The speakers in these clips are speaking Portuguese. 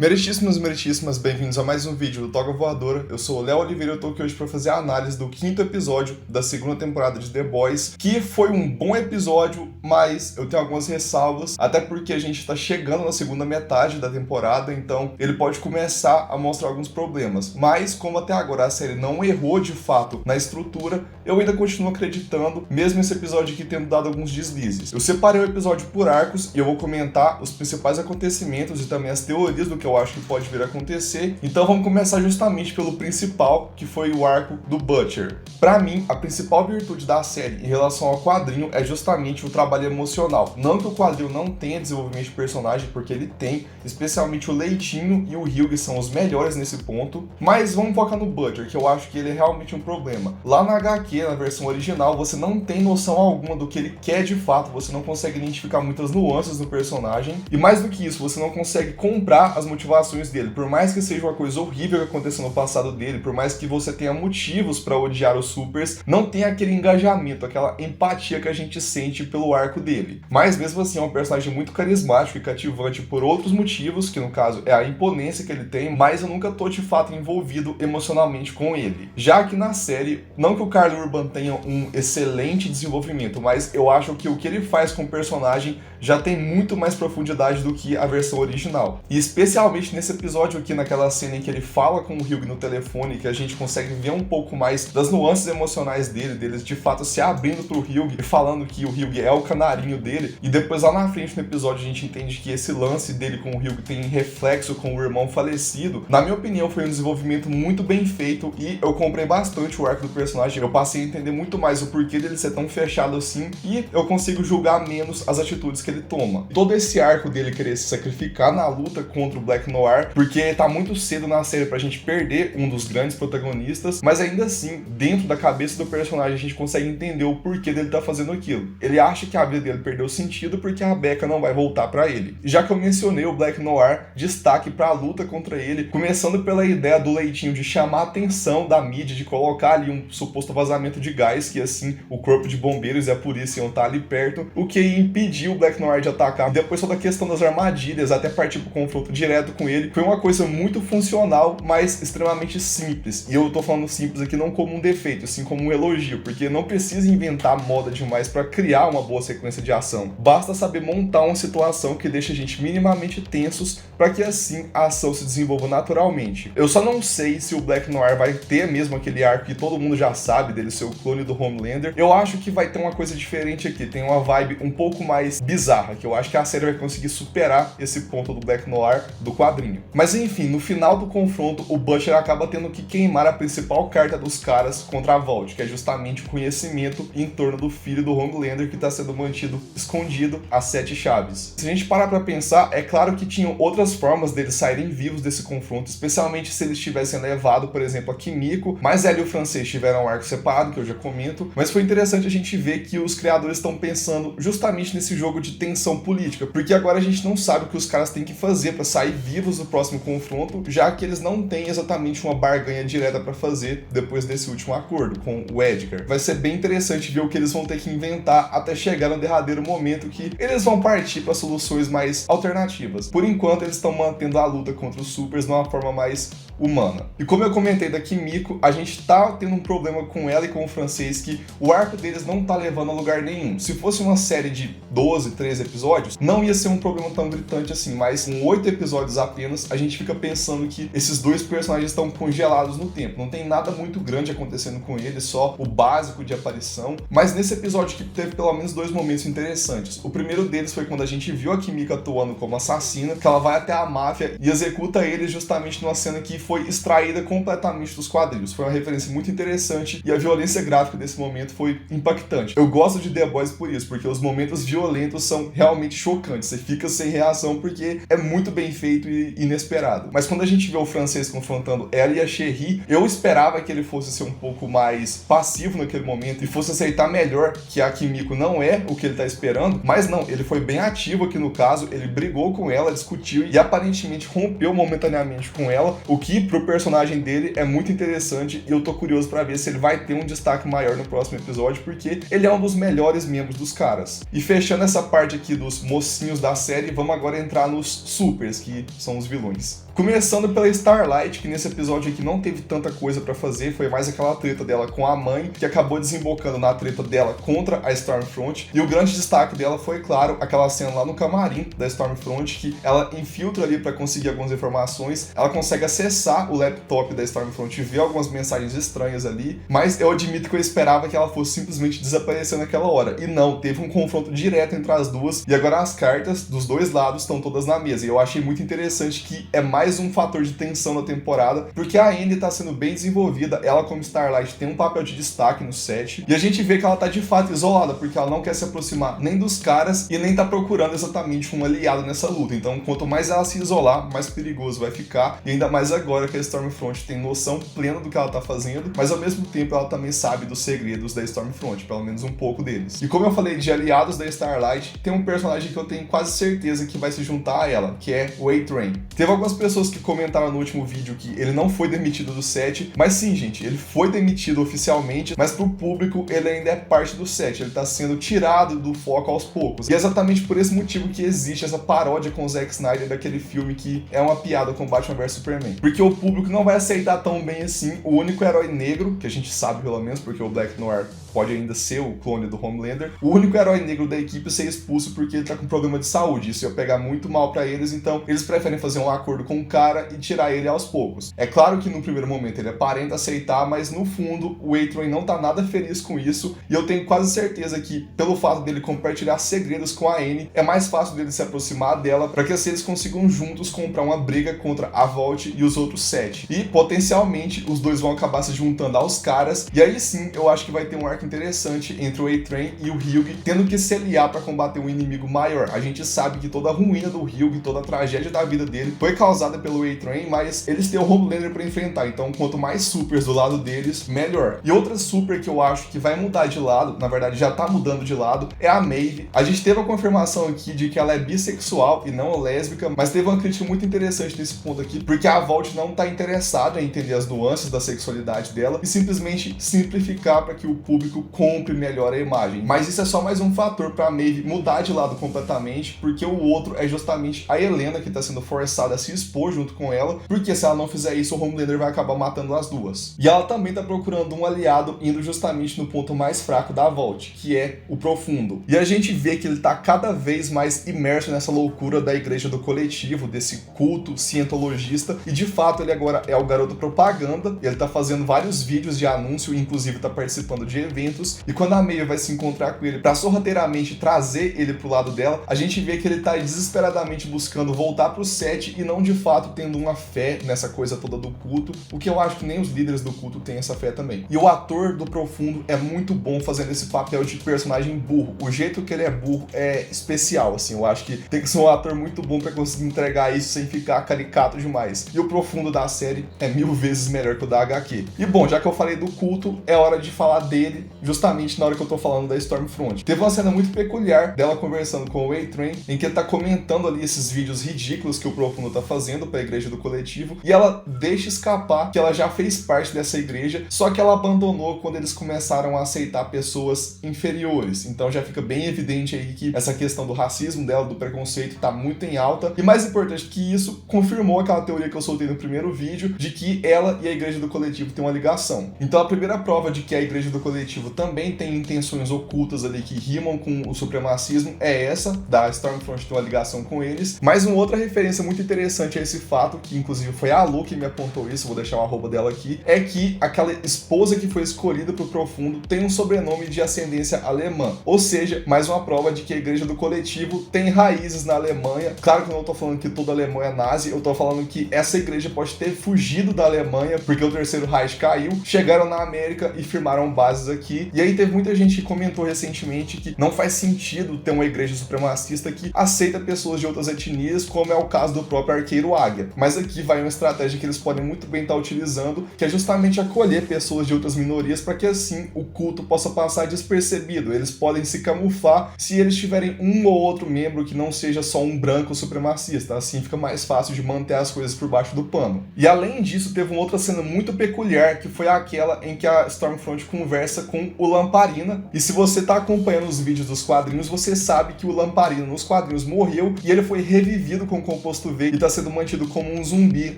Meritíssimos e meritíssimas, bem-vindos a mais um vídeo do Toga Voadora. Eu sou o Léo Oliveira e eu tô aqui hoje para fazer a análise do quinto episódio da segunda temporada de The Boys, que foi um bom episódio, mas eu tenho algumas ressalvas, até porque a gente tá chegando na segunda metade da temporada, então ele pode começar a mostrar alguns problemas. Mas, como até agora a série não errou de fato na estrutura, eu ainda continuo acreditando, mesmo esse episódio aqui tendo dado alguns deslizes. Eu separei o episódio por arcos e eu vou comentar os principais acontecimentos e também as teorias do que eu acho que pode vir a acontecer. Então vamos começar justamente pelo principal, que foi o arco do Butcher. Pra mim, a principal virtude da série em relação ao quadrinho é justamente o trabalho emocional. Não que o quadrinho não tenha desenvolvimento de personagem, porque ele tem, especialmente o Leitinho e o Hugh são os melhores nesse ponto, mas vamos focar no Butcher, que eu acho que ele é realmente um problema. Lá na HQ, na versão original, você não tem noção alguma do que ele quer de fato, você não consegue identificar muitas nuances do personagem, e mais do que isso, você não consegue comprar as motivações dele. Por mais que seja uma coisa horrível que aconteceu no passado dele, por mais que você tenha motivos pra odiar os Supers, não tem aquele engajamento, aquela empatia que a gente sente pelo arco dele. Mas mesmo assim é um personagem muito carismático e cativante por outros motivos, que no caso é a imponência que ele tem, mas eu nunca tô de fato envolvido emocionalmente com ele. Já que na série, não que o Karl Urban tenha um excelente desenvolvimento, mas eu acho que o que ele faz com o personagem já tem muito mais profundidade do que a versão original. E especialmente nesse episódio aqui, naquela cena em que ele fala com o Hugh no telefone, que a gente consegue ver um pouco mais das nuances emocionais deles de fato se abrindo pro Hugh e falando que o Hugh é o canarinho dele. E depois lá na frente no episódio a gente entende que esse lance dele com o Hugh tem reflexo com o irmão falecido. Na minha opinião foi um desenvolvimento muito bem feito e eu comprei bastante o arco do personagem. Eu passei a entender muito mais o porquê dele ser tão fechado assim e eu consigo julgar menos as atitudes que ele toma. Todo esse arco dele querer se sacrificar na luta contra o Black Noir, porque tá muito cedo na série pra gente perder um dos grandes protagonistas, mas ainda assim, dentro da cabeça do personagem a gente consegue entender o porquê dele tá fazendo aquilo. Ele acha que a vida dele perdeu sentido porque a Becca não vai voltar pra ele. Já que eu mencionei o Black Noir, destaque pra luta contra ele, começando pela ideia do Leitinho de chamar a atenção da mídia, de colocar ali um suposto vazamento de gás, que assim o corpo de bombeiros e a polícia iam estar ali perto, o que ia impedir o Black Noir de atacar. E depois toda a questão das armadilhas, até partir pro confronto direto com ele, foi uma coisa muito funcional, mas extremamente simples. E eu tô falando simples aqui não como um defeito, assim como um elogio, porque não precisa inventar moda demais pra criar uma boa sequência de ação. Basta saber montar uma situação que deixa a gente minimamente tensos para que assim a ação se desenvolva naturalmente. Eu só não sei se o Black Noir vai ter mesmo aquele arco que todo mundo já sabe dele ser o clone do Homelander. Eu acho que vai ter uma coisa diferente aqui, tem uma vibe um pouco mais bizarra, que eu acho que a série vai conseguir superar esse ponto do Black Noir do quadrinho. Mas enfim, no final do confronto, o Butcher acaba tendo que queimar a principal carta dos caras contra a Vault, que é justamente o conhecimento em torno do filho do Homelander que está sendo mantido escondido às 7 chaves. Se a gente parar pra pensar, é claro que tinham outras formas deles saírem vivos desse confronto, especialmente se eles tivessem levado, por exemplo, a Kimiko, mas ela e o francês tiveram um arco separado, que eu já comento, mas foi interessante a gente ver que os criadores estão pensando justamente nesse jogo de tensão política, porque agora a gente não sabe o que os caras têm que fazer para sair vivos do próximo confronto, já que eles não têm exatamente uma barganha direta para fazer depois desse último acordo com o Edgar. Vai ser bem interessante ver o que eles vão ter que inventar até chegar no derradeiro momento que eles vão partir para soluções mais alternativas. Por enquanto eles estão mantendo a luta contra os Supers de uma forma mais humana. E como eu comentei da Kimiko, a gente tá tendo um problema com ela e com o francês, que o arco deles não tá levando a lugar nenhum. Se fosse uma série de 12, 13 episódios, não ia ser um problema tão gritante assim, mas com 8 episódios apenas, a gente fica pensando que esses dois personagens estão congelados no tempo. Não tem nada muito grande acontecendo com eles, só o básico de aparição. Mas nesse episódio que teve pelo menos dois momentos interessantes. O primeiro deles foi quando a gente viu a Kimiko atuando como assassina, que ela vai até a máfia e executa eles justamente numa cena que foi extraída completamente dos quadrinhos. Foi uma referência muito interessante e a violência gráfica desse momento foi impactante. Eu gosto de The Boys por isso, porque os momentos violentos são realmente chocantes. Você fica sem reação porque é muito bem feito e inesperado. Mas quando a gente vê o francês confrontando ela e a Cherie, eu esperava que ele fosse ser um pouco mais passivo naquele momento e fosse aceitar melhor que a Kimiko não é o que ele tá esperando, mas não, ele foi bem ativo aqui no caso, ele brigou com ela, discutiu e aparentemente rompeu momentaneamente com ela, o que pro personagem dele é muito interessante e eu tô curioso pra ver se ele vai ter um destaque maior no próximo episódio, porque ele é um dos melhores membros dos caras. E fechando essa parte aqui dos mocinhos da série, vamos agora entrar nos supers, que ali são os vilões. Começando pela Starlight, que nesse episódio aqui não teve tanta coisa pra fazer, foi mais aquela treta dela com a mãe, que acabou desembocando na treta dela contra a Stormfront, e o grande destaque dela foi, claro, aquela cena lá no camarim da Stormfront, que ela infiltra ali pra conseguir algumas informações, ela consegue acessar o laptop da Stormfront e ver algumas mensagens estranhas ali, mas eu admito que eu esperava que ela fosse simplesmente desaparecer naquela hora, e não, teve um confronto direto entre as duas, e agora as cartas dos dois lados estão todas na mesa, e eu achei muito interessante que é mais um fator de tensão na temporada, porque a Annie tá sendo bem desenvolvida, ela como Starlight tem um papel de destaque no set, e a gente vê que ela tá de fato isolada, porque ela não quer se aproximar nem dos caras e nem tá procurando exatamente um aliado nessa luta, então quanto mais ela se isolar, mais perigoso vai ficar, e ainda mais agora que a Stormfront tem noção plena do que ela tá fazendo, mas ao mesmo tempo ela também sabe dos segredos da Stormfront, pelo menos um pouco deles. E como eu falei de aliados da Starlight, tem um personagem que eu tenho quase certeza que vai se juntar a ela, que é o A-Train. Teve algumas pessoas que comentaram no último vídeo que ele não foi demitido do set, mas sim, gente, ele foi demitido oficialmente, mas pro público ele ainda é parte do set, ele tá sendo tirado do foco aos poucos. E é exatamente por esse motivo que existe essa paródia com o Zack Snyder daquele filme que é uma piada com Batman vs Superman. Porque o público não vai aceitar tão bem assim o único herói negro, que a gente sabe pelo menos, porque o Black Noir pode ainda ser o clone do Homelander, o único herói negro da equipe ser expulso porque ele tá com problema de saúde. Isso ia pegar muito mal pra eles, então eles preferem fazer um acordo com o cara e tirar ele aos poucos. É claro que no primeiro momento ele aparenta aceitar, mas no fundo o A-Train não tá nada feliz com isso, e eu tenho quase certeza que pelo fato dele compartilhar segredos com a Annie, é mais fácil dele se aproximar dela para que assim eles consigam juntos comprar uma briga contra a Vault e os outros 7. E potencialmente os dois vão acabar se juntando aos caras, e aí sim eu acho que vai ter um arco interessante entre o A-Train e o Hugh, tendo que se aliar para combater um inimigo maior. A gente sabe que toda a ruína do Hugh, toda a tragédia da vida dele foi causada pelo A-Train, mas eles têm o Homelander para enfrentar, então quanto mais supers do lado deles, melhor. E outra super que eu acho que vai mudar de lado, na verdade já tá mudando de lado, é a Maeve. A gente teve a confirmação aqui de que ela é bissexual e não lésbica, mas teve uma crítica muito interessante nesse ponto aqui, porque a Vault não tá interessada em entender as nuances da sexualidade dela e simplesmente simplificar para que o público compre melhor a imagem. Mas isso é só mais um fator pra Maeve mudar de lado completamente, porque o outro é justamente a Helena, que tá sendo forçada a se expor junto com ela, porque se ela não fizer isso, o Homelander vai acabar matando as duas. E ela também tá procurando um aliado indo justamente no ponto mais fraco da Vault, que é o Profundo. E a gente vê que ele tá cada vez mais imerso nessa loucura da Igreja do Coletivo, desse culto cientologista, e de fato ele agora é o garoto propaganda, ele tá fazendo vários vídeos de anúncio, inclusive tá participando de eventos, e quando a Maeve vai se encontrar com ele pra sorrateiramente trazer ele pro lado dela, a gente vê que ele tá desesperadamente buscando voltar pro set e não de fato tendo uma fé nessa coisa toda do culto, o que eu acho que nem os líderes do culto têm essa fé também. E o ator do Profundo é muito bom fazendo esse papel de personagem burro. O jeito que ele é burro é especial, assim, eu acho que tem que ser um ator muito bom pra conseguir entregar isso sem ficar caricato demais. E o Profundo da série é 1000 vezes melhor que o da HQ. E bom, já que eu falei do culto, é hora de falar dele justamente na hora que eu tô falando da Stormfront. Teve uma cena muito peculiar dela conversando com o A-Train, em que ele tá comentando ali esses vídeos ridículos que o Profundo tá fazendo pra Igreja do Coletivo, e ela deixa escapar que ela já fez parte dessa igreja, só que ela abandonou quando eles começaram a aceitar pessoas inferiores. Então já fica bem evidente aí que essa questão do racismo dela, do preconceito, tá muito em alta, e mais importante que isso, confirmou aquela teoria que eu soltei no primeiro vídeo, de que ela e a Igreja do Coletivo têm uma ligação. Então a primeira prova de que a Igreja do Coletivo também tem intenções ocultas ali que rimam com o supremacismo é essa, da Stormfront ter uma ligação com eles. Mas uma outra referência muito interessante a esse fato, que inclusive foi a Lu que me apontou isso, vou deixar o arroba dela aqui, é que aquela esposa que foi escolhida pro Profundo tem um sobrenome de ascendência alemã, ou seja, mais uma prova de que a Igreja do Coletivo tem raízes na Alemanha. Claro que eu não tô falando que toda a Alemanha é nazi, eu tô falando que essa igreja pode ter fugido da Alemanha, porque o Terceiro Reich caiu, chegaram na América e firmaram bases aqui, e aí teve muita gente que comentou recentemente que não faz sentido ter uma igreja supremacista que aceita pessoas de outras etnias, como é o caso do próprio Arqueiro meio águia. Mas aqui vai uma estratégia que eles podem muito bem estar utilizando, que é justamente acolher pessoas de outras minorias para que assim o culto possa passar despercebido. Eles podem se camuflar se eles tiverem um ou outro membro que não seja só um branco supremacista. Assim fica mais fácil de manter as coisas por baixo do pano. E além disso, teve uma outra cena muito peculiar, que foi aquela em que a Stormfront conversa com o Lamparina. E se você está acompanhando os vídeos dos quadrinhos, você sabe que o Lamparina nos quadrinhos morreu e ele foi revivido com o composto V e está sendo mantido como um zumbi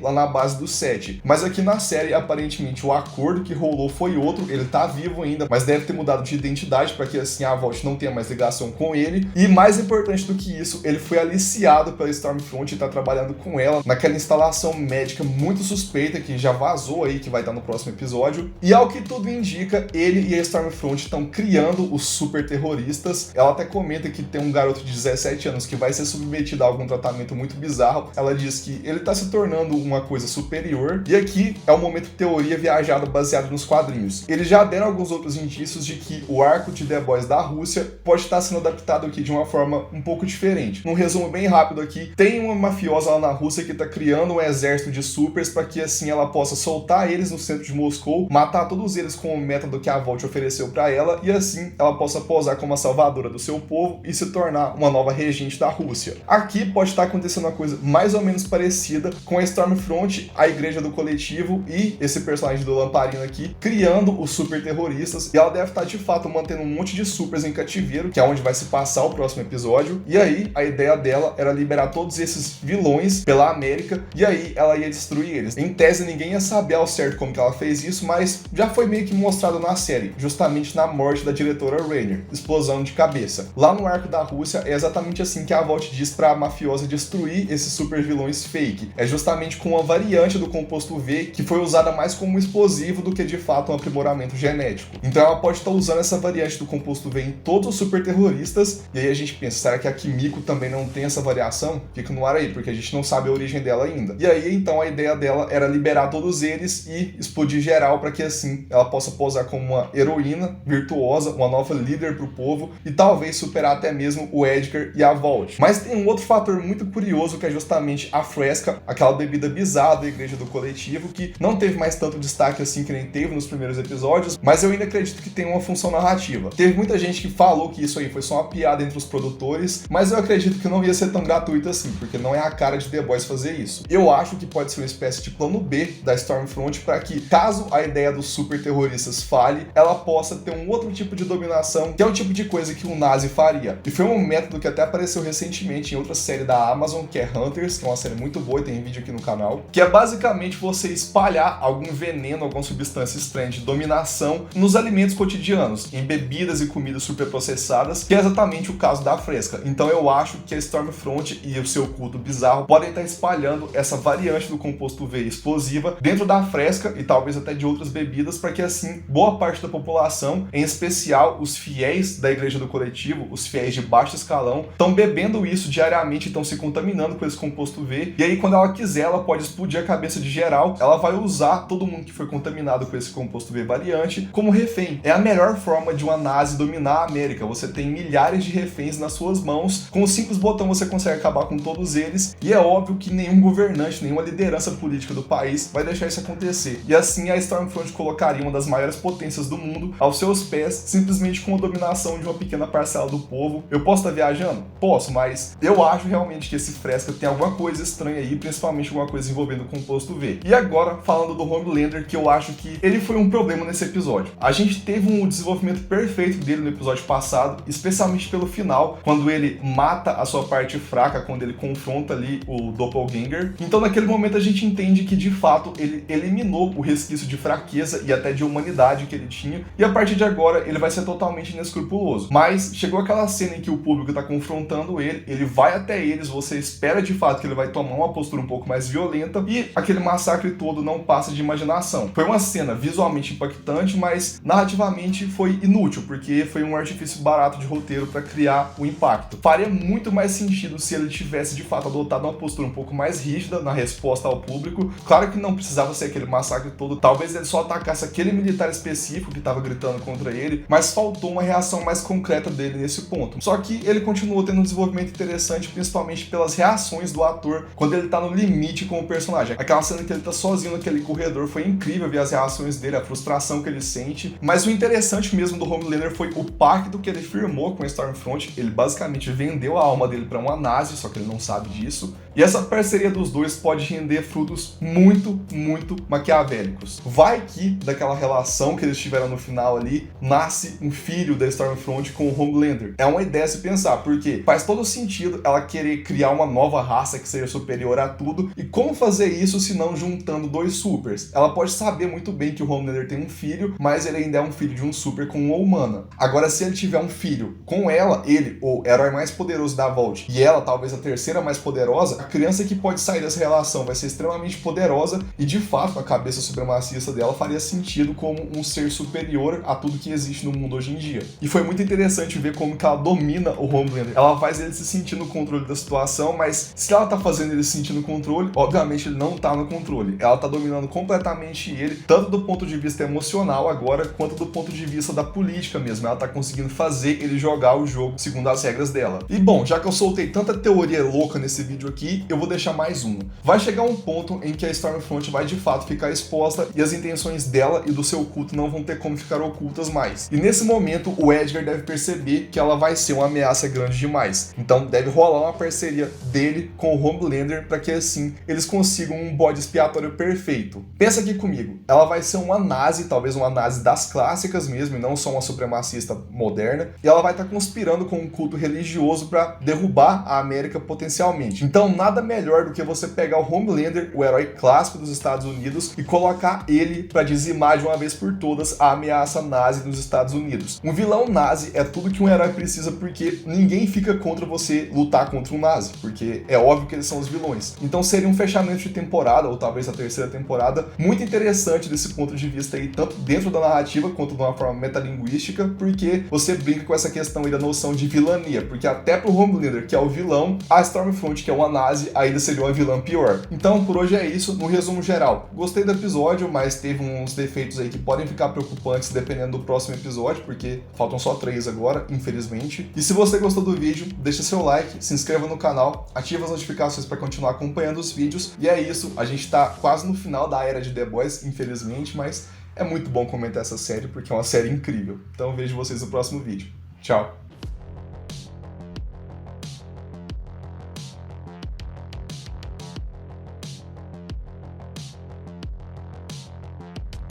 lá na base do 7. Mas aqui na série, aparentemente, o acordo que rolou foi outro, ele tá vivo ainda, mas deve ter mudado de identidade para que assim a Vault não tenha mais ligação com ele. E mais importante do que isso, ele foi aliciado pela Stormfront e tá trabalhando com ela naquela instalação médica muito suspeita que já vazou aí, que vai estar no próximo episódio. E ao que tudo indica, ele e a Stormfront estão criando os super terroristas. Ela até comenta que tem um garoto de 17 anos que vai ser submetido a algum tratamento muito bizarro. Ela diz que ele tá se tornando uma coisa superior. E aqui é um momento teoria viajada baseado nos quadrinhos. Eles já deram alguns outros indícios de que o arco de The Boys da Rússia pode estar sendo adaptado aqui de uma forma um pouco diferente. Num resumo bem rápido aqui, tem uma mafiosa lá na Rússia que tá criando um exército de supers para que assim ela possa soltar eles no centro de Moscou, matar todos eles com o método que a Vault ofereceu para ela e assim ela possa posar como a salvadora do seu povo e se tornar uma nova regente da Rússia. Aqui pode estar acontecendo uma coisa mais ou menos parecida com a Stormfront, a Igreja do Coletivo e esse personagem do Lamparina aqui, criando os super terroristas, e ela deve estar de fato mantendo um monte de supers em cativeiro, que é onde vai se passar o próximo episódio, e aí a ideia dela era liberar todos esses vilões pela América, e aí ela ia destruir eles. Em tese ninguém ia saber ao certo como que ela fez isso, mas já foi meio que mostrado na série, justamente na morte da diretora Rainier, explosão de cabeça. Lá no arco da Rússia é exatamente assim que a Vault diz pra mafiosa destruir esses super vilões fake. É justamente com uma variante do composto V que foi usada mais como explosivo do que de fato um aprimoramento genético. Então ela pode estar usando essa variante do composto V em todos os super terroristas, e aí a gente pensa, será que a Kimiko também não tem essa variação? Fica no ar aí, porque a gente não sabe a origem dela ainda. E aí então a ideia dela era liberar todos eles e explodir geral para que assim ela possa posar como uma heroína virtuosa, uma nova líder pro povo e talvez superar até mesmo o Edgar e a Vault. Mas tem um outro fator muito curioso que é justamente a Fresca, aquela bebida bizarra da Igreja do Coletivo, que não teve mais tanto destaque assim que nem teve nos primeiros episódios, mas eu ainda acredito que tem uma função narrativa. Teve muita gente que falou que isso aí foi só uma piada entre os produtores, mas eu acredito que não ia ser tão gratuito assim, porque não é a cara de The Boys fazer isso. Eu acho que pode ser uma espécie de plano B da Stormfront para que, caso a ideia dos super terroristas falhe, ela possa ter um outro tipo de dominação, que é o tipo de coisa que um nazi faria. E foi um método que até apareceu recentemente em outra série da Amazon, que é Hunters, que é uma série muito boa e tem vídeo aqui no canal, que é basicamente você espalhar algum veneno, alguma substância estranha de dominação nos alimentos cotidianos, em bebidas e comidas superprocessadas, que é exatamente o caso da Fresca. Então eu acho que a Stormfront e o seu culto bizarro podem estar espalhando essa variante do composto V explosiva dentro da Fresca e talvez até de outras bebidas, para que assim boa parte da população, em especial os fiéis da Igreja do Coletivo, os fiéis de baixo escalão, estão bebendo isso diariamente, estão se contaminando com esse composto V, e aí quando ela quiser, ela pode explodir a cabeça de geral, ela vai usar todo mundo que foi contaminado com esse composto V variante como refém. É a melhor forma de uma nazi dominar a América. Você tem milhares de reféns nas suas mãos, com um simples botão você consegue acabar com todos eles, e é óbvio que nenhum governante, nenhuma liderança política do país vai deixar isso acontecer. E assim a Stormfront colocaria uma das maiores potências do mundo aos seus pés, simplesmente com a dominação de uma pequena parcela do povo. Eu posso estar viajando? Posso, mas eu acho realmente que esse Fresca tem alguma coisa estranha aí, principalmente alguma coisa envolvendo o composto V. E agora, falando do Homelander, que eu acho que ele foi um problema nesse episódio. A gente teve um desenvolvimento perfeito dele no episódio passado, especialmente pelo final, quando ele mata a sua parte fraca, quando ele confronta ali o Doppelganger. Então naquele momento a gente entende que de fato ele eliminou o resquício de fraqueza e até de humanidade que ele tinha, e a partir de agora ele vai ser totalmente inescrupuloso. Mas chegou aquela cena em que o público tá confrontando ele vai até eles, você espera de fato que ele vai tomar uma postura um pouco mais violenta, e aquele massacre todo não passa de imaginação. Foi uma cena visualmente impactante, mas narrativamente foi inútil, porque foi um artifício barato de roteiro para criar o impacto. Faria muito mais sentido se ele tivesse de fato adotado uma postura um pouco mais rígida na resposta ao público. Claro que não precisava ser aquele massacre todo, talvez ele só atacasse aquele militar específico que estava gritando contra ele, mas faltou uma reação mais concreta dele nesse ponto. Só que ele continuou tendo um desenvolvimento interessante, principalmente pelas reações do ator quando ele tá no limite com o personagem. Aquela cena que ele tá sozinho naquele corredor foi incrível ver as reações dele, a frustração que ele sente. Mas o interessante mesmo do Homelander foi o pacto que ele firmou com a Stormfront. Ele basicamente vendeu a alma dele pra uma nazi, só que ele não sabe disso. E essa parceria dos dois pode render frutos muito, muito maquiavélicos. Vai que daquela relação que eles tiveram no final ali, nasce um filho da Stormfront com o Homelander. É uma ideia a se pensar, porque faz todo sentido ela querer criar uma nova raça que seja superior a tudo. E como fazer isso se não juntando dois supers? Ela pode saber muito bem que o Homelander tem um filho, mas ele ainda é um filho de um super com uma humana. Agora, se ele tiver um filho com ela, ele, o herói mais poderoso da Vault, e ela, talvez a terceira mais poderosa, a criança que pode sair dessa relação vai ser extremamente poderosa e, de fato, a cabeça supremacista dela faria sentido como um ser superior a tudo que existe no mundo hoje em dia. E foi muito interessante ver como que ela domina o Homelander. Ela faz ele se sentir no controle da situação, mas se ela tá fazendo ele se sentir no controle, obviamente ele não tá no controle. Ela tá dominando completamente ele, tanto do ponto de vista emocional agora, quanto do ponto de vista da política mesmo. Ela tá conseguindo fazer ele jogar o jogo segundo as regras dela. E bom, já que eu soltei tanta teoria louca nesse vídeo aqui, eu vou deixar mais uma. Vai chegar um ponto em que a Stormfront vai de fato ficar exposta e as intenções dela e do seu culto não vão ter como ficar ocultas mais. E nesse momento o Edgar deve perceber que ela vai ser uma ameaça grande demais. Então deve rolar uma parceria dele com o Homelander para que assim eles consigam um bode expiatório perfeito. Pensa aqui comigo, ela vai ser uma nazi, talvez uma nazi das clássicas mesmo, e não só uma supremacista moderna, e ela vai estar conspirando com um culto religioso para derrubar a América potencialmente. Então nada melhor do que você pegar o Homelander, o herói clássico dos Estados Unidos, e colocar ele para dizimar de uma vez por todas a ameaça nazi nos Estados Unidos. Um vilão nazi é tudo que um herói precisa, porque ninguém fica contra você lutar contra um nazi, porque é óbvio que eles são os vilões. Então seria um fechamento de temporada, ou talvez a terceira temporada, muito interessante desse ponto de vista aí, tanto dentro da narrativa quanto de uma forma metalinguística, porque você brinca com essa questão aí da noção de vilania, porque até pro Homelander, que é o vilão, a Stormfront, que é uma nazi, ainda seria uma vilã pior. Então por hoje é isso, no resumo geral. Gostei do episódio, mas teve uns defeitos aí que podem ficar preocupantes dependendo do próximo episódio, porque faltam só 3 agora, infelizmente. E se você gostou do vídeo, deixa seu like, se inscreva no canal, ativa as notificações para continuar acompanhando os vídeos. E é isso, a gente tá quase no final da era de The Boys, infelizmente, mas é muito bom comentar essa série porque é uma série incrível. Então vejo vocês no próximo vídeo. Tchau!